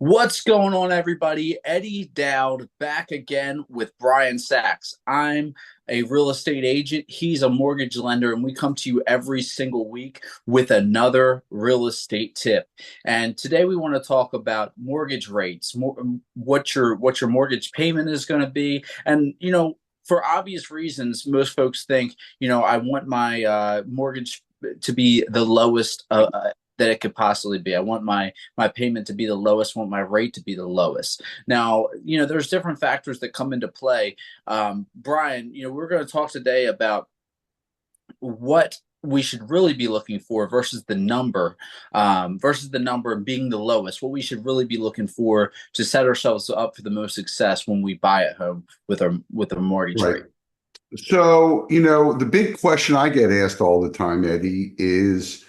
What's going on, everybody? Eddie Dowd back again with Brian Sachs. I'm a real estate agent. He's a mortgage lender, and we come to you every single week with another real estate tip. And today we want to talk about mortgage rates, what your mortgage payment is going to be, and for obvious reasons, most folks think, I want my mortgage to be the lowest that it could possibly be. I want my payment to be the lowest, want my rate to be the lowest. Now, there's different factors that come into play. Brian, we're going to talk today about what we should really be looking for versus the number being the lowest, what we should really be looking for to set ourselves up for the most success when we buy a home with a mortgage Right. rate. So, the big question I get asked all the time, Eddie, is,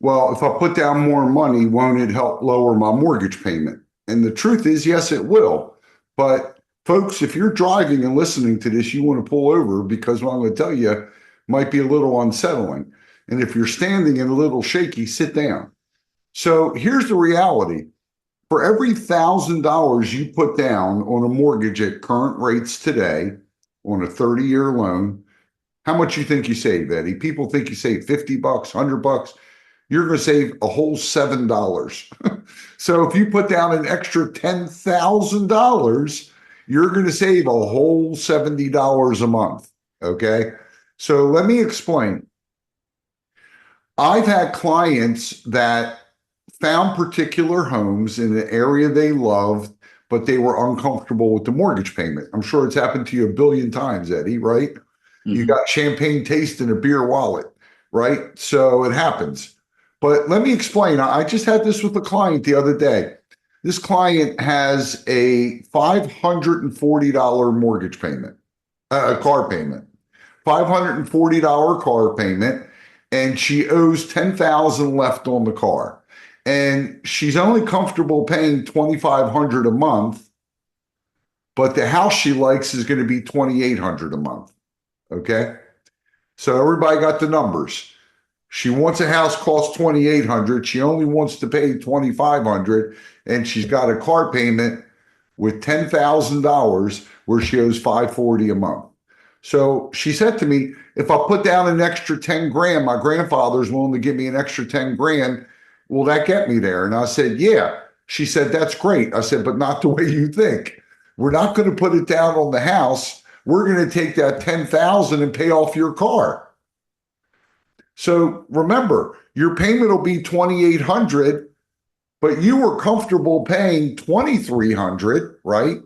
well, if I put down more money, won't it help lower my mortgage payment? And the truth is, yes, it will. But folks, if you're driving and listening to this, you want to pull over because what I'm going to tell you might be a little unsettling. And if you're standing and a little shaky, sit down. So here's the reality. For every $1,000 you put down on a mortgage at current rates today, on a 30-year loan, how much you think you save, Eddie? People think you save 50 bucks, 100 bucks. You're going to save a whole $7. So if you put down an extra $10,000, you're going to save a whole $70 a month. Okay. So let me explain. I've had clients that found particular homes in an area they loved, but they were uncomfortable with the mortgage payment. I'm sure it's happened to you a billion times, Eddie, right? You Mhm. got champagne taste in a beer wallet, right? So it happens. But let me explain. I just had this with a client the other day. This client has a $540 mortgage payment, a car payment, $540 car payment, and she owes 10,000 left on the car. And she's only comfortable paying 2,500 a month, but the house she likes is going to be 2,800 a month. Okay. So everybody got the numbers. She wants a house cost 2,800. She only wants to pay 2,500, and she's got a car payment with $10,000 where she owes 540 a month. So she said to me, if I put down an extra 10 grand, my grandfather's willing to give me an extra 10 grand. Will that get me there? And I said, yeah. She said, that's great. I said, but not the way you think. We're not going to put it down on the house. We're going to take that 10,000 and pay off your car. So remember, your payment will be 2,800, but you were comfortable paying 2,300, right?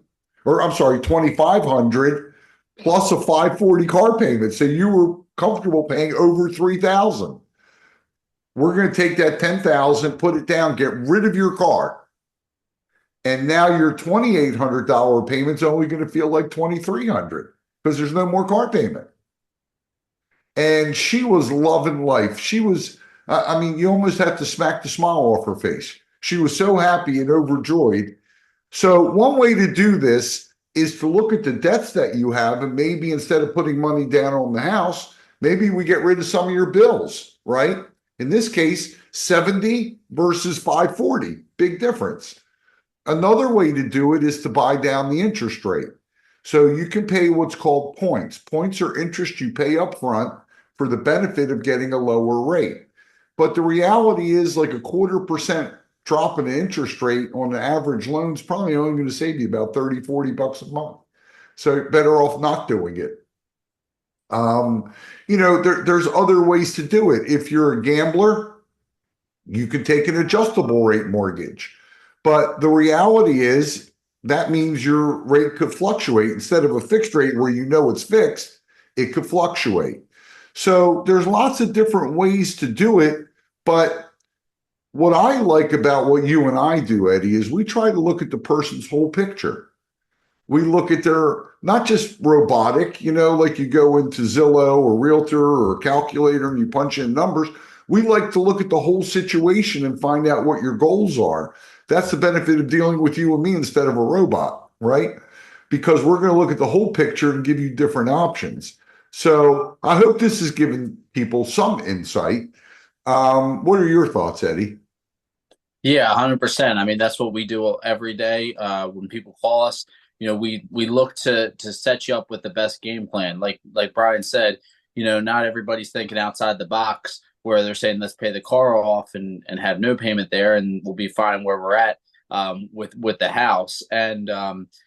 Or I'm sorry, 2,500 plus a 540 car payment. So you were comfortable paying over 3,000. We're going to take that 10,000, put it down, get rid of your car. And now your $2,800 payment's only going to feel like 2,300 because there's no more car payment. And she was loving life. She was, I mean, you almost have to smack the smile off her face. She was so happy and overjoyed. So, one way to do this is to look at the debts that you have, and maybe instead of putting money down on the house, maybe we get rid of some of your bills, right? In this case, 70 versus 540, big difference. Another way to do it is to buy down the interest rate. So you can pay what's called points. Points are interest you pay up front for the benefit of getting a lower rate. But the reality is like a 1/4% drop in the interest rate on an average loan is probably only going to save you about 30, 40 bucks a month. So better off not doing it. There's other ways to do it. If you're a gambler, you could take an adjustable rate mortgage. But the reality is that means your rate could fluctuate. Instead of a fixed rate where you know it's fixed, it could fluctuate. So there's lots of different ways to do it. But what I like about what you and I do, Eddie, is we try to look at the person's whole picture. We look at their, not just robotic, like you go into Zillow or Realtor or Calculator and you punch in numbers. We like to look at the whole situation and find out what your goals are. That's the benefit of dealing with you and me instead of a robot, right? Because we're going to look at the whole picture and give you different options. So I hope this has given people some insight. What are your thoughts, Eddie? Yeah, 100%. I mean, that's what we do every day. When people call us, we look to set you up with the best game plan. Like Brian said, not everybody's thinking outside the box where they're saying let's pay the car off and have no payment there, and we'll be fine where we're at with the house. And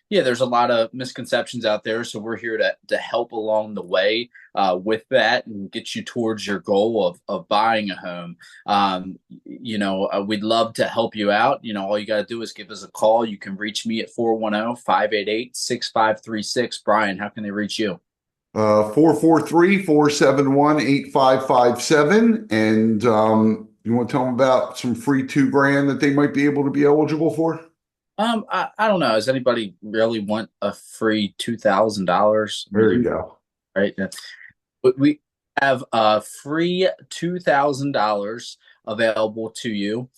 yeah, there's a lot of misconceptions out there, so we're here to help along the way with that and get you towards your goal of buying a home. We'd love to help you out. All you got to do is give us a call. You can reach me at 410-588-6536. Brian, how can they reach you? 443-471-8557. And you want to tell them about some free 2 grand that they might be able to be eligible for? I don't know. Does anybody really want a free $2,000? I mean, There you go. right? We have a free $2,000 available to you.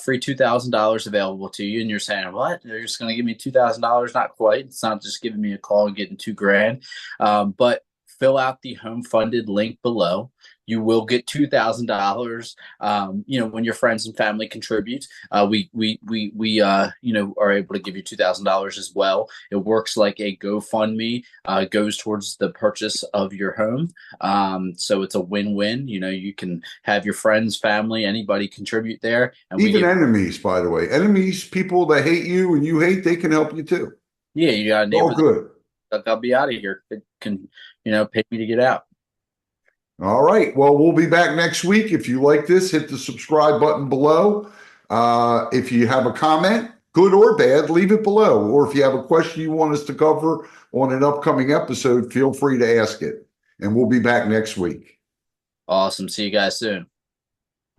Free $2,000 available to you, and you're saying, "What? They're just going to give me $2,000?" Not quite. It's not just giving me a call and getting 2 grand. But fill out the home funded link below. You will get $2,000. When your friends and family contribute, we are able to give you $2,000 as well. It works like a GoFundMe. Goes towards the purchase of your home. So it's a win-win. You can have your friends, family, anybody contribute there, and we Even give. enemies, by the way. Enemies, people that hate you and you hate, they can help you too. Yeah, you got a All neighbor good. that they'll be out of here. It can pay me to get out. All right. Well, we'll be back next week. If you like this, hit the subscribe button below. If you have a comment, good or bad, leave it below. Or if you have a question you want us to cover on an upcoming episode, feel free to ask it. And we'll be back next week. Awesome. See you guys soon.